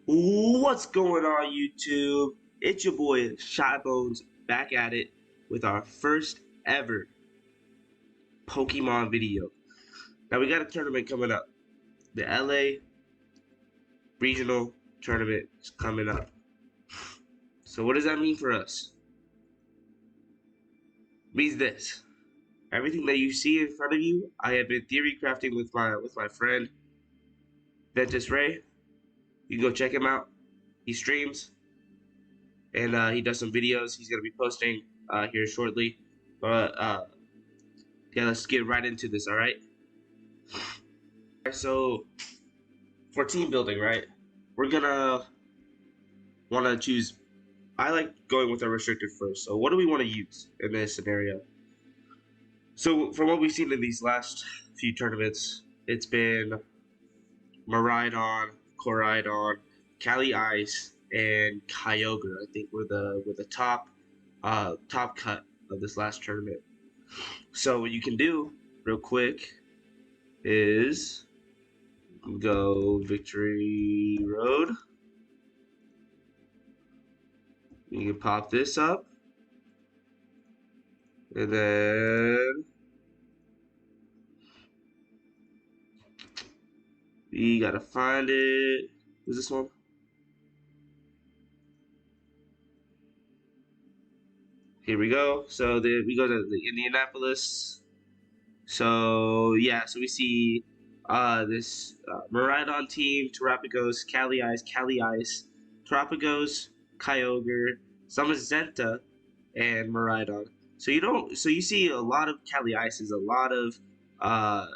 What's going on, YouTube? It's your boy Shy Bones back at it with our first ever Pokemon video. Now we got a tournament coming up. The LA Regional Tournament is coming up. So what does that mean for us? It means this. Everything that you see in front of you, I have been theory crafting with my friend Ventus Ray. You can go check him out. He streams and he does some videos. He's gonna be posting here shortly. But yeah, let's get right into this. All right. So for team building, right? We're gonna want to choose. I like going with a restricted first. So what do we want to use in this scenario? So from what we've seen in these last few tournaments, it's been Miraidon, Koraidon, Cali Ice, and Kyogre. I think were the top cut of this last tournament. So what you can do real quick is go Victory Road. You can pop this up, and then we gotta find it. Who's this one? Here we go. So we go to the Indianapolis. So yeah, so we see this Miraidon team, Terrapagos, Cali Ice, Terrapagos, Kyogre, zamazenta, and Miraidon. So you see a lot of Cali Ices, a lot of uh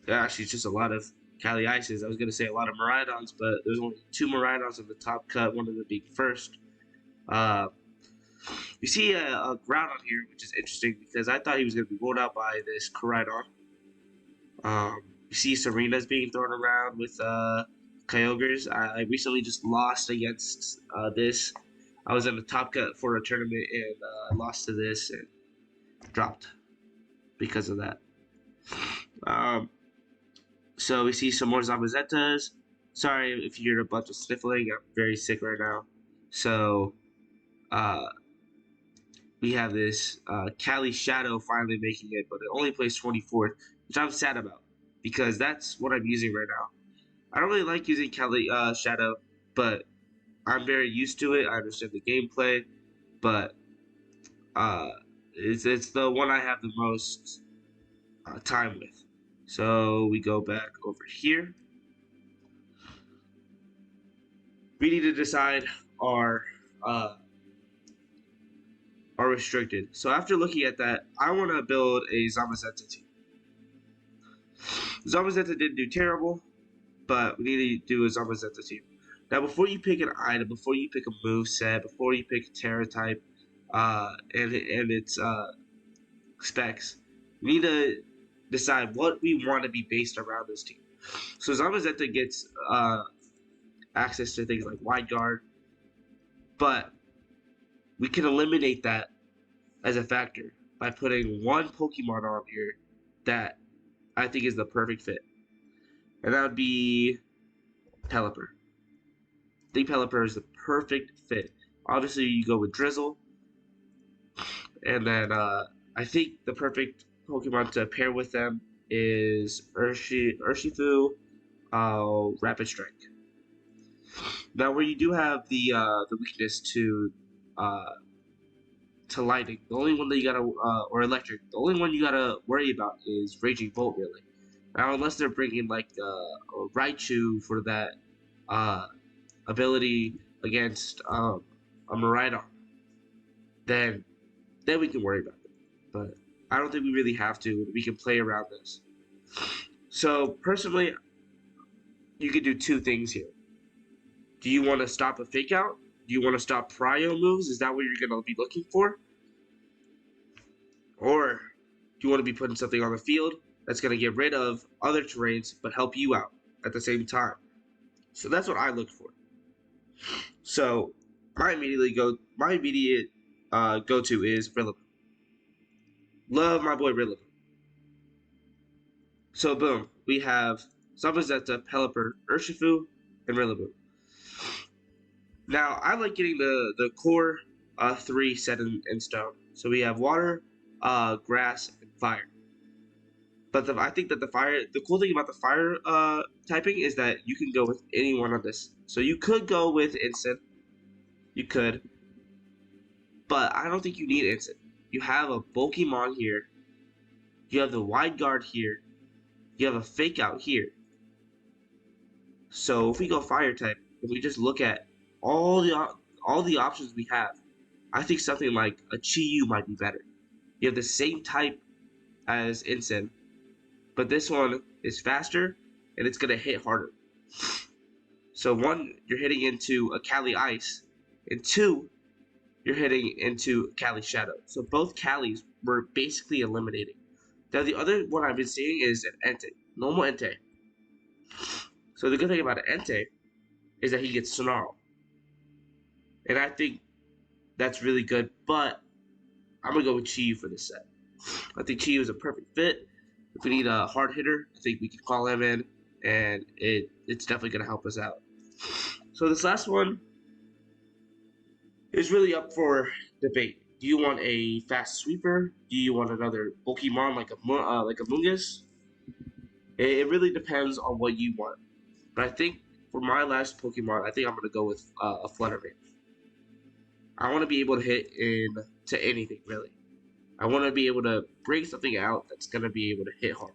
actually it's just a lot of Cali Ices. I was gonna say a lot of Miraidons, but there's only two Miraidons in the top cut, one of them being first. Uh you see a ground on here, which is interesting because I thought he was gonna be rolled out by this Koraidon. You see Serena's being thrown around with Kyogres. I recently just lost against this. I was in the top cut for a tournament and lost to this and dropped because of that. Um, so we see some more Zamazentas. Sorry if you hear a bunch of sniffling. I'm very sick right now. So uh, we have this Cali Shadow finally making it, but it only plays 24th, which I'm sad about because that's what I'm using right now. I don't really like using Cali Shadow, but I'm very used to it. I understand the gameplay, but uh, it's the one I have the most time with. So we go back over here. We need to decide our uh, are restricted. So after looking at that, I want to build a Zamazenta team. Zamazenta didn't do terrible, but we need to do a Zamazenta team. Now, before you pick an item, before you pick a move set, before you pick a Terra type, and its specs, we need to decide what we want to be based around this team. So Zamazenta gets access to things like Wide Guard, but we can eliminate that as a factor by putting one Pokemon on here that I think is the perfect fit, and that would be Pelipper. I think Pelipper is the perfect fit. Obviously, you go with Drizzle, and then I think the perfect Pokemon to pair with them is Urshifu, Rapid Strike. Now, where you do have the weakness uh, to lightning, the only one that you gotta or electric, the only one you gotta worry about is Raging Bolt, really. Now, unless they're bringing like a Raichu for that ability against a Miraidon, then we can worry about it. But I don't think we really have to. We can play around this. So personally, you could do two things here. Do you want to stop a fake out? Do you want to stop prio moves? Is that what you're going to be looking for? Or do you want to be putting something on the field that's going to get rid of other terrains but help you out at the same time? So that's what I look for. So my immediate go-to is Rillaboom. Love my boy Rillaboom. So boom, we have Zamazenta, Pelipper, Urshifu, and Rillaboom. Now I like getting the core three set in stone. So we have water, grass, and fire. But I think that the cool thing about the fire typing is that you can go with any one of this. So you could go with instant, you could, but I don't think you need instant. You have a bulky mon here, you have the wide guard here, you have a fake out here. So if we go fire type, if we just look at all the options we have, I think something like a Chi-Yu might be better. You have the same type as Incin, but this one is faster and it's gonna hit harder. So one, you're hitting into a Kali Ice, and two, you're hitting into Kali Shadow. So both Kalis were basically eliminating. Now the other one I've been seeing is an Entei, normal Entei. So the good thing about an Entei is that he gets Snarl, and I think that's really good. But I'm gonna go with Chi for this set. I think Chi is a perfect fit. If we need a hard hitter, I think we can call him in, and it's definitely gonna help us out. So this last one is really up for debate. Do you want a fast sweeper? Do you want another Pokemon like a Mungus? It really depends on what you want. But I think for my last Pokemon, I think I'm gonna go with a Flutterman. I want to be able to hit into anything really. I want to be able to bring something out that's gonna be able to hit hard.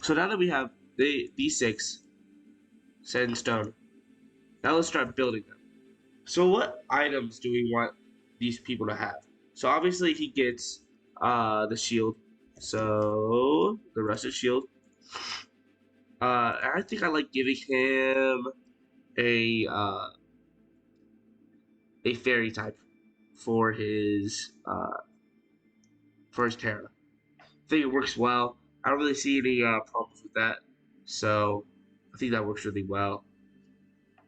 So now that we have these six set in stone, now let's start building them. So what items do we want these people to have? So obviously he gets the shield. So the rusted shield. I think I like giving him a uh, a fairy type for his Terra. I think it works well. I don't really see any problems with that. So I think that works really well.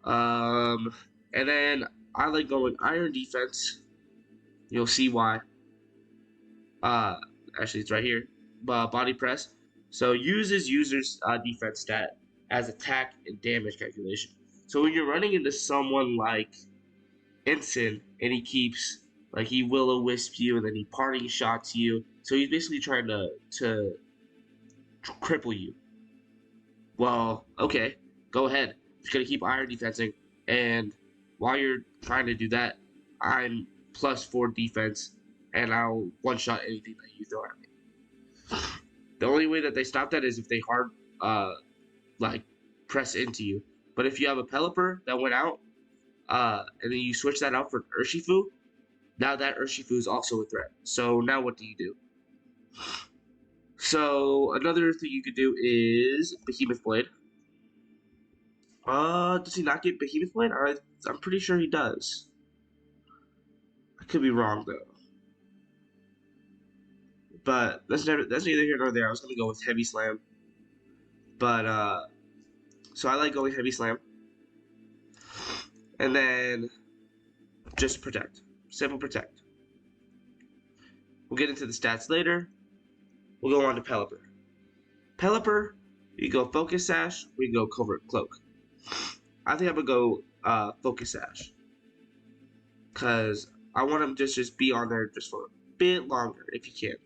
Um, and then I like going iron defense. You'll see why. Uh, Actually, it's right here. Body press. So uses user's defense stat as attack and damage calculation. So when you're running into someone like Ensign and he keeps like he will-o-wisp you and then he parting shots you. So he's basically trying to cripple you. Well, okay, go ahead. Just gonna keep iron defensing, and while you're trying to do that, I'm +4 defense, and I'll one-shot anything that you throw at me. The only way that they stop that is if they hard, like, press into you. But if you have a Pelipper that went out, and then you switch that out for Urshifu, now that Urshifu is also a threat. So now what do you do? So another thing you could do is Behemoth Blade. Does he not get Behemoth Blade? I'm pretty sure he does. I could be wrong though. But that's neither here nor there. I was gonna go with Heavy Slam. But so I like going Heavy Slam. And then just protect. Simple protect. We'll get into the stats later. We'll go on to Pelipper. Pelipper, you go Focus Sash, we can go Covert Cloak. I think I'm gonna go Focus Sash. Cause I want him to just be on there just for a bit longer if you can.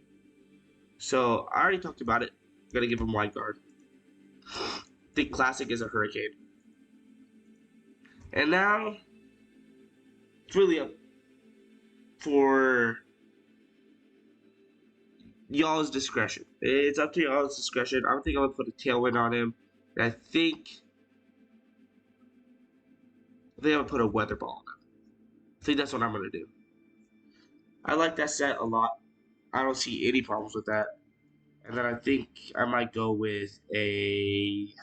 So I already talked about it. I'm gonna give him Wide Guard. I think Classic is a Hurricane. And now it's really up for y'all's discretion. It's up to y'all's discretion. I don't think I'm gonna put a Tailwind on him. And I think I'm gonna put a Weather Ball on him. I think that's what I'm gonna do. I like that set a lot. I don't see any problems with that. And then I think I might go with a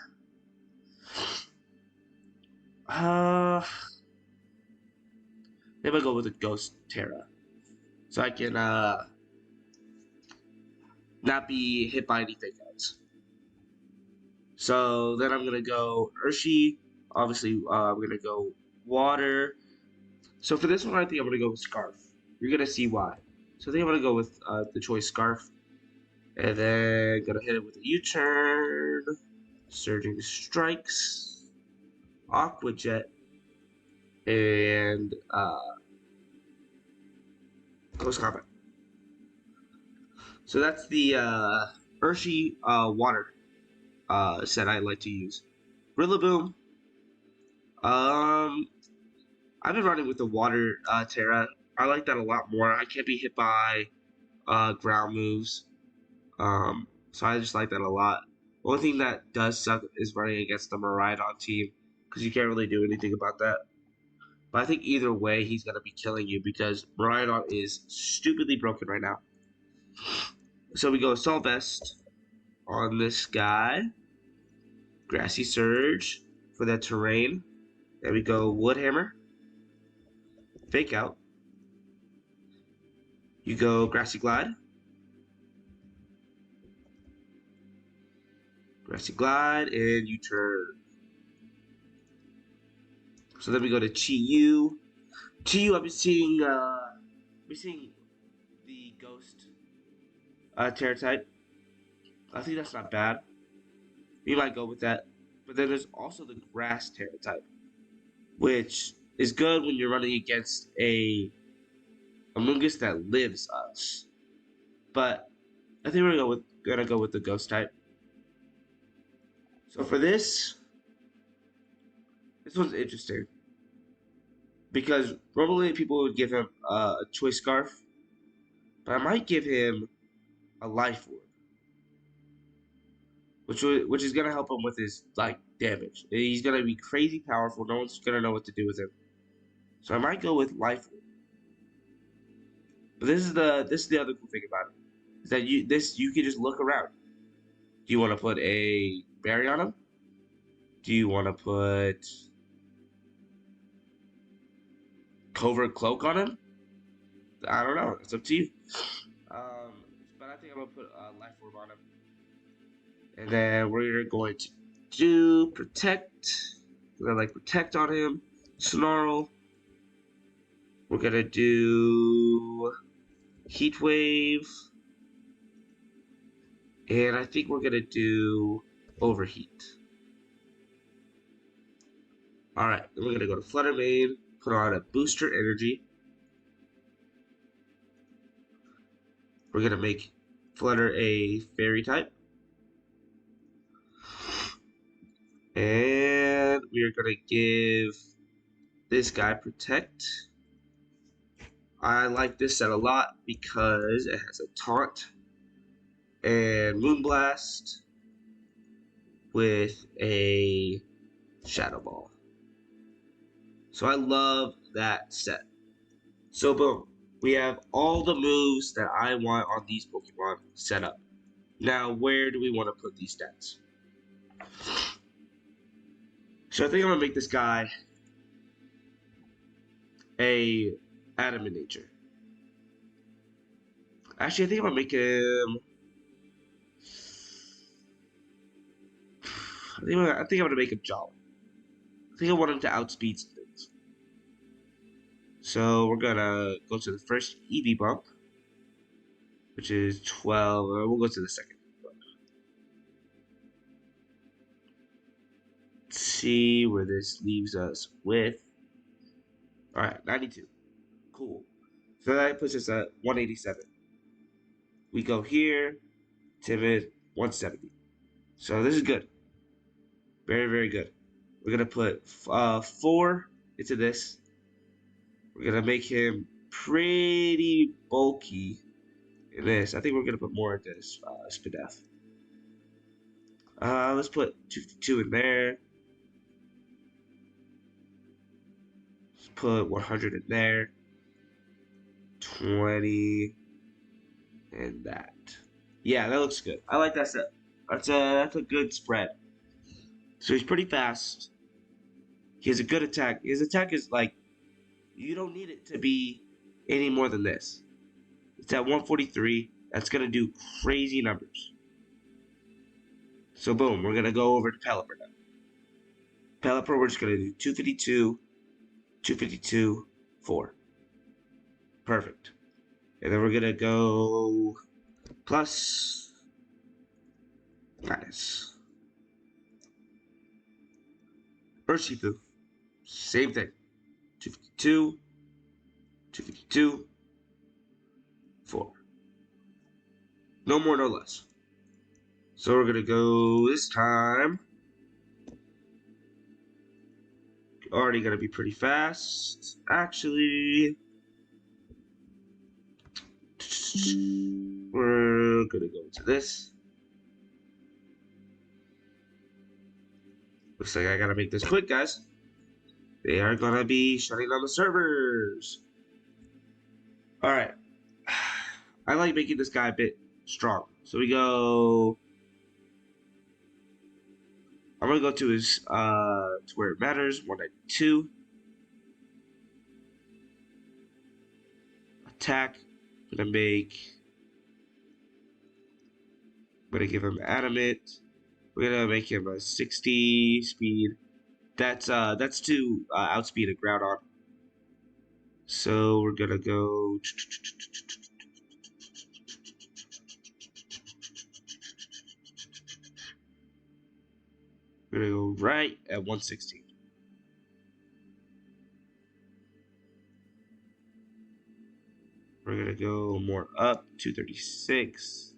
maybe I'll go with a Ghost Terra. So I can not be hit by any fake outs. So then I'm gonna go Urshi. Obviously, I'm gonna go Water. So for this one, I think I'm gonna go with Scarf. You're gonna see why. So I think I'm gonna go with the choice Scarf, and then gonna hit it with a U-turn, Surging Strikes, Aqua Jet, and close combat. So that's the Urshi water set I like to use. Rillaboom. Um, I've been running with the water Terra. I like that a lot more. I can't be hit by ground moves. So I just like that a lot. The only thing that does suck is running against the Miraidon team because you can't really do anything about that. But I think either way, he's gonna be killing you because Miraidon is stupidly broken right now. So we go Assault Vest on this guy, Grassy Surge for that terrain. Then we go Wood Hammer, Fake Out. You go Grassy Glide, Grassy Glide, and you turn. So then we go to Chi Yu. Chi Yu, I've been seeing the Ghost Terror type. I think that's not bad. We might go with that. But then there's also the Grass Terror type, which is good when you're running against a Amoonguss that lives us. But I think we're gonna go with the Ghost type. So for this one's interesting because normally people would give him a Choice Scarf, but I might give him a Life Orb, which is gonna help him with his like damage. He's gonna be crazy powerful. No one's gonna know what to do with him. So I might go with Life Orb. But this is the other cool thing about it is that you can just look around. Do you want to put a berry on him? Do you want to put Covert Cloak on him? I don't know. It's up to you. Um, but I think I'm gonna put a Life Orb on him, and then we're going to do Protect. We're gonna like Protect on him. Snarl. We're gonna do Heat Wave, and I think we're gonna do Overheat. All right, then we're gonna go to Flutter Mane, put on a Booster Energy. We're gonna make Flutter a Fairy type, and we're gonna give this guy Protect. I like this set a lot because it has a Taunt and Moonblast with a Shadow Ball. So I love that set. So boom, we have all the moves that I want on these Pokemon set up. Now, where do we want to put these stats? So I think I'm gonna make this guy a Adamant Nature. Actually, I think I'm gonna make him. I think I'm gonna make him Jolly. I think I want him to outspeed some things. So we're gonna go to the first EV bump, which is 12. We'll go to the second bump. Let's see where this leaves us with. All right, 92. Cool. So that puts us at 187. We go here, Timid, 170. So this is good. Very, very good. We're gonna put 4 into this. We're gonna make him pretty bulky in this. I think we're gonna put more into this Spadef. Let's put 252 in there. Let's put 100 in there. 20 and that. Yeah, that looks good. I like that set. That's a good spread. So he's pretty fast. He has a good attack. His attack is like you don't need it to be any more than this. It's at 143. That's gonna do crazy numbers. So boom, we're gonna go over to Pelipper now. Pelipper, we're just gonna do 252, 252, 4. Perfect. And then we're gonna go plus, minus. Urshifu, same thing. 252, 252, 4. No more, no less. So we're gonna go this time. Already gonna be pretty fast. Actually, we're gonna go into this. Looks like I gotta make this quick, guys. They are gonna be shutting down the servers. Alright. I like making this guy a bit strong. So we go. I'm gonna go to his to where it matters, 192. Attack. I'm gonna give him adamant. We're gonna make him a 60 speed. That's to outspeed a Groudon. So we're gonna go. We're gonna go right at 116. We're gonna go more up, 236.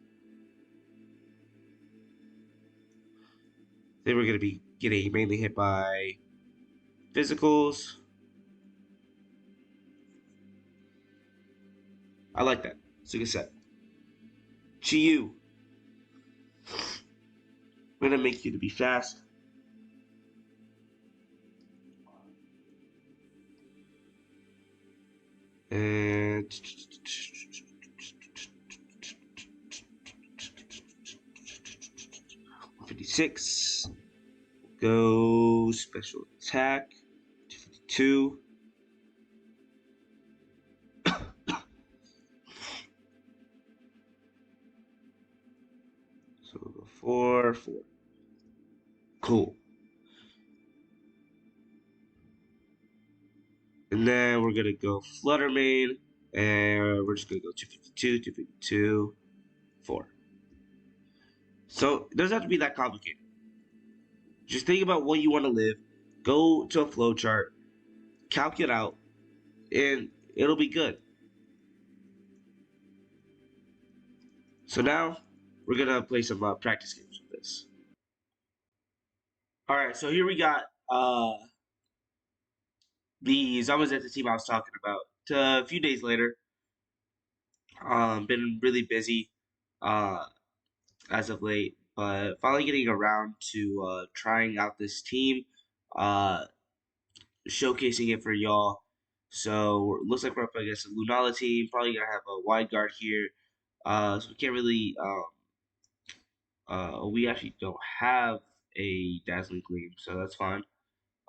Then we're gonna be getting mainly hit by physicals. I like that. It's a good set. Chiyu. We're gonna make you to be fast. And 56. Go special attack. 252. So we'll go 4, 4. Cool. And then we're gonna go Flutter Main, and we're just gonna go 252, 252, 4. So it doesn't have to be that complicated. Just think about what you want to live, go to a flowchart, calculate out, and it'll be good. So now we're gonna play some practice games with this. All right, so here we got the zamazenta team I was talking about. A few days later, been really busy uh, as of late, but finally getting around to trying out this team, uh, showcasing it for y'all. So looks like we're up against a Lunala team. Probably gonna have a wide guard here. So we can't really. We actually don't have a dazzling gleam, so that's fine.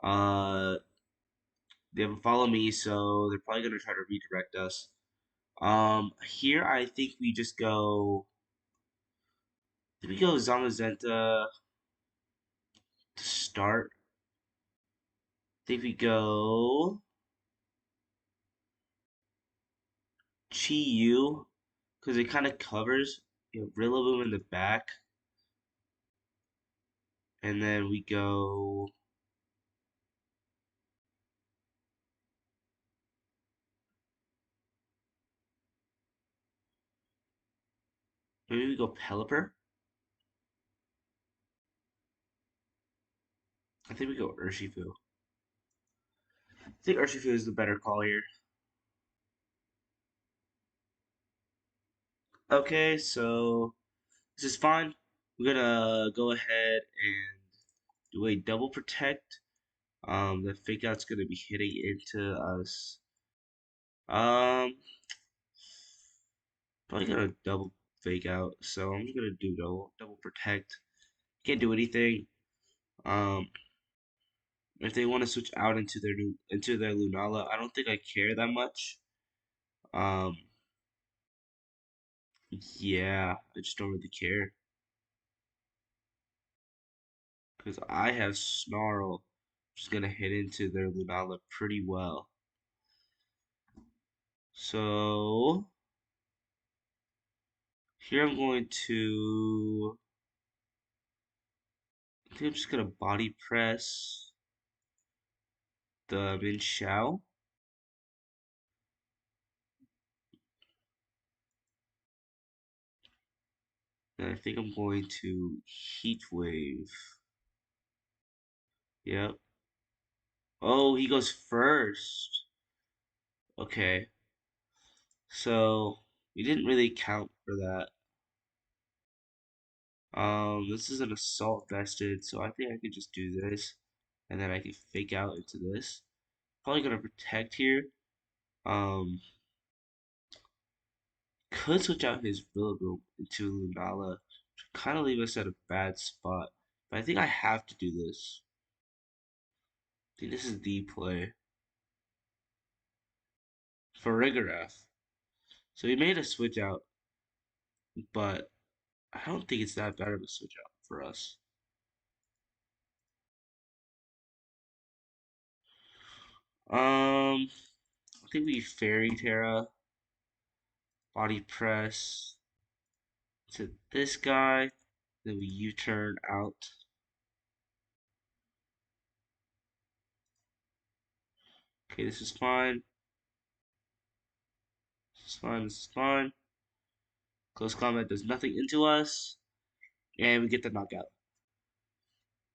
Uh, they haven't followed me, so they're probably gonna try to redirect us. Here I think we just go. Did we go Zamazenta to start? I think we go Chi because it kind of covers Rillaboom in the back, and then we go. Maybe we go Pelipper. I think we go Urshifu. I think Urshifu is the better call here. Okay, so this is fine. We're gonna go ahead and do a double protect. The fake out's gonna be hitting into us. Um, Probably gonna double fake out, so I'm just gonna do double protect. Can't do anything. Um, if they want to switch out into their Lunala, I don't think I care that much. Um, yeah, I just don't really care because I have Snarl, which is gonna hit into their Lunala pretty well. So here I'm going to. I think I'm just gonna body press the Min Xiao. And I think I'm going to Heat Wave. Yep. Oh, he goes first. Okay. So we didn't really count for that. This is an assault vested, so I think I could just do this, and then I can fake out into this. Probably gonna protect here. Um, could switch out his Rillaboom into Lunala to kind of leave us at a bad spot. But I think I have to do this. I think this is the play for Rigorath. So he made a switch out, but I don't think it's that bad of a switch out for us. I think we Fairy Terra, Body Press to this guy, then we U-turn out. Okay, this is fine. This is fine. This is fine. Close combat does nothing into us, and we get the knockout.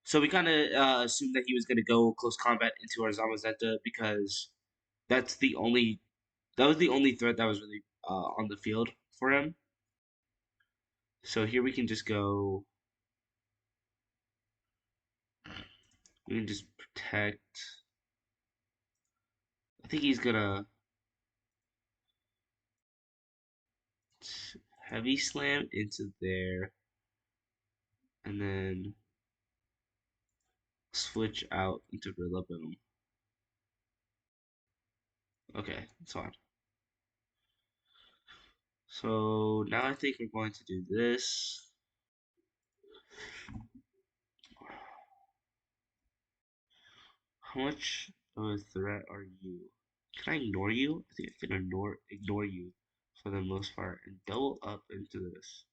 So we kind of assumed that he was going to go close combat into our Zamazenta because that's the only that was the only threat that was really on the field for him. So here we can just go. We can just protect. I think he's gonna heavy slam into there, and then switch out into Rillaboom. Okay, that's fine. So now I think we're going to do this. How much of a threat are you? Can I ignore you? I think I can ignore you for the most part and double up into this.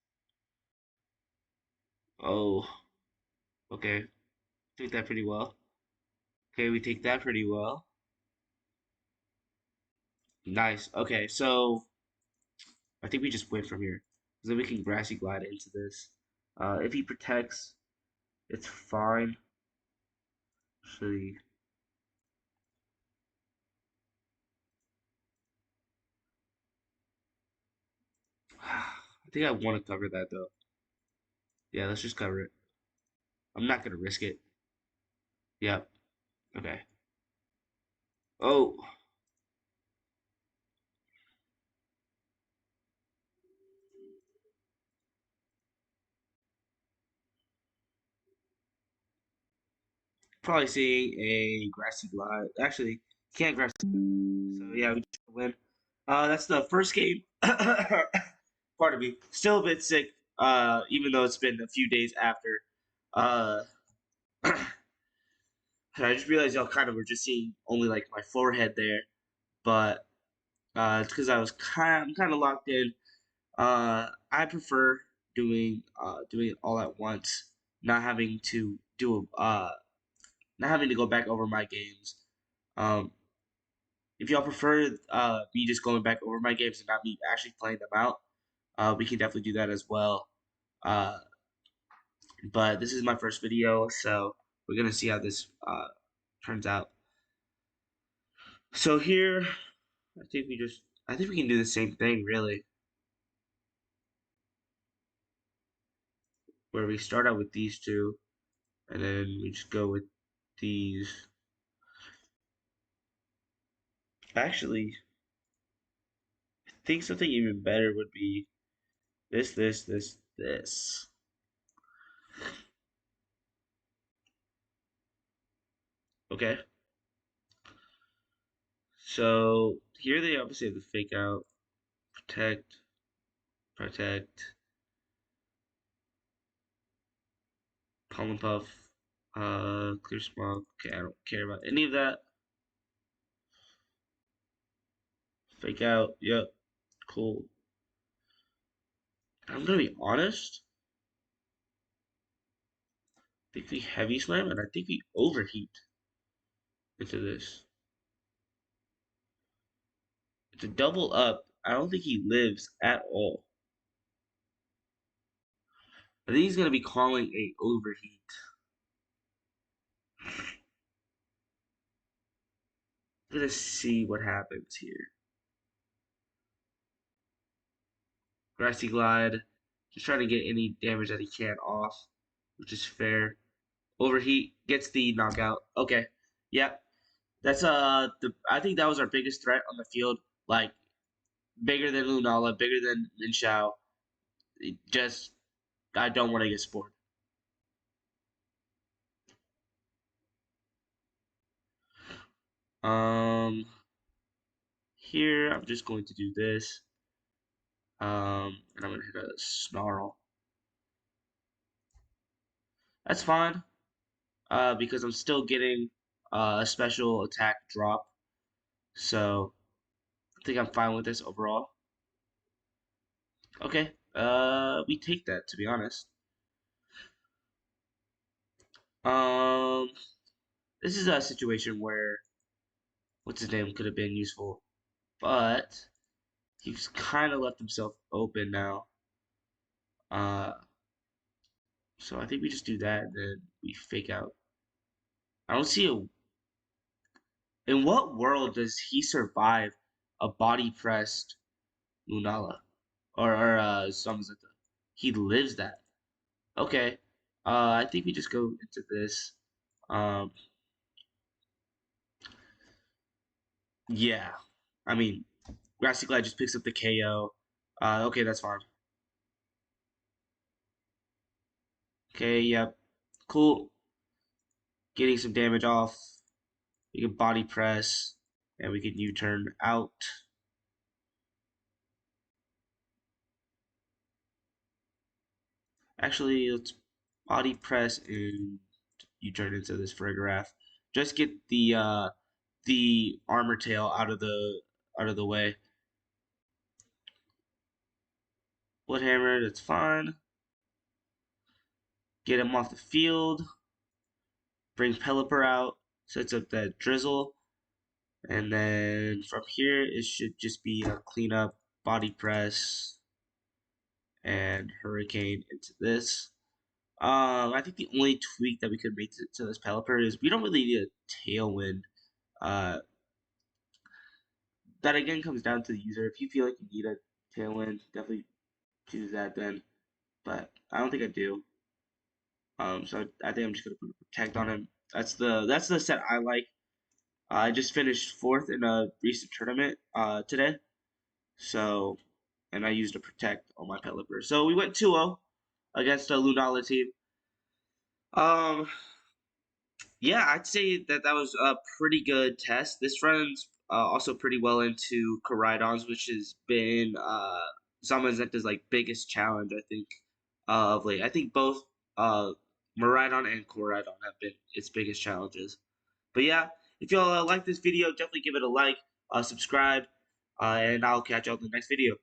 Oh, okay. Take that pretty well. Okay, we take that pretty well. Nice. Okay, so I think we just win from here. So then we can grassy glide into this. If he protects, it's fine. Actually, I think I want to cover that though. Yeah, let's just cover it. I'm not gonna risk it. Yep. Okay. Oh, probably seeing a grassy glide. Actually, can't grassy. So yeah, we just win. That's the first game. Pardon me. Still a bit sick. Even though it's been a few days after. Uh, I just realized y'all kind of were just seeing only like my forehead there, but it's because I'm kind of locked in. I prefer doing it all at once, not having to not having to go back over my games. Um, if y'all prefer me just going back over my games and not me actually playing them out, we can definitely do that as well. Uh, but this is my first video, so we're gonna see how this turns out. So here, I think we can do the same thing really, where we start out with these two, and then we just go with these. Actually, I think something even better would be this. Okay, so here they obviously have the fake out, protect, protect, pollen puff, clear smoke. Okay, I don't care about any of that. Fake out, yep, cool. I'm gonna be honest. I think we heavy slam and I think we overheat into this. It's a double up. I don't think he lives at all. I think he's gonna be calling a overheat. Let's see what happens here. Grassy Glide, just trying to get any damage that he can off, which is fair. Overheat gets the knockout. Okay, yep. That's I think that was our biggest threat on the field. Like bigger than Lunala, bigger than Min Shao. Just I don't want to get spored. Um, Here I'm just going to do this. And I'm gonna hit a snarl. That's fine. Because I'm still getting a special attack drop. So I think I'm fine with this overall. Okay. We take that to be honest. Um, this is a situation where what's his name could have been useful, but he's kind of left himself open now. Uh, so I think we just do that and then we fake out. I don't see a. In what world does he survive a body pressed Lunala or Zamazenta? He lives that. Okay. I think we just go into this. Um, yeah. I mean, Grassy Glide just picks up the KO. Okay, that's fine. Okay, yep. Cool. Getting some damage off. We can body press, and we can U-turn out. Actually, let's body press and U-turn into this Frigoraph. Just get the armor tail out of the way. Woodhammer, that's fine. Get him off the field. Bring Pelipper out. Sets up that Drizzle. And then from here, it should just be a cleanup, body press, and Hurricane into this. I think the only tweak that we could make to this Pelipper is we don't really need a Tailwind. Uh, that again comes down to the user. If you feel like you need a Tailwind, definitely choose that then. But I don't think I do. So I think I'm just gonna put a Protect on him. That's the set I like. I just finished fourth in a recent tournament today. So, and I used a Protect on my Pelipper. So we went 2-0 against a Lunala team. Um, yeah, I'd say that that was a pretty good test. This runs also pretty well into Koraidons, which has been Zamazenta's like biggest challenge, I think, of late. I think both uh, Miraidon and Koraidon have been its biggest challenges. But yeah, if y'all like this video, definitely give it a like, subscribe, and I'll catch y'all in the next video.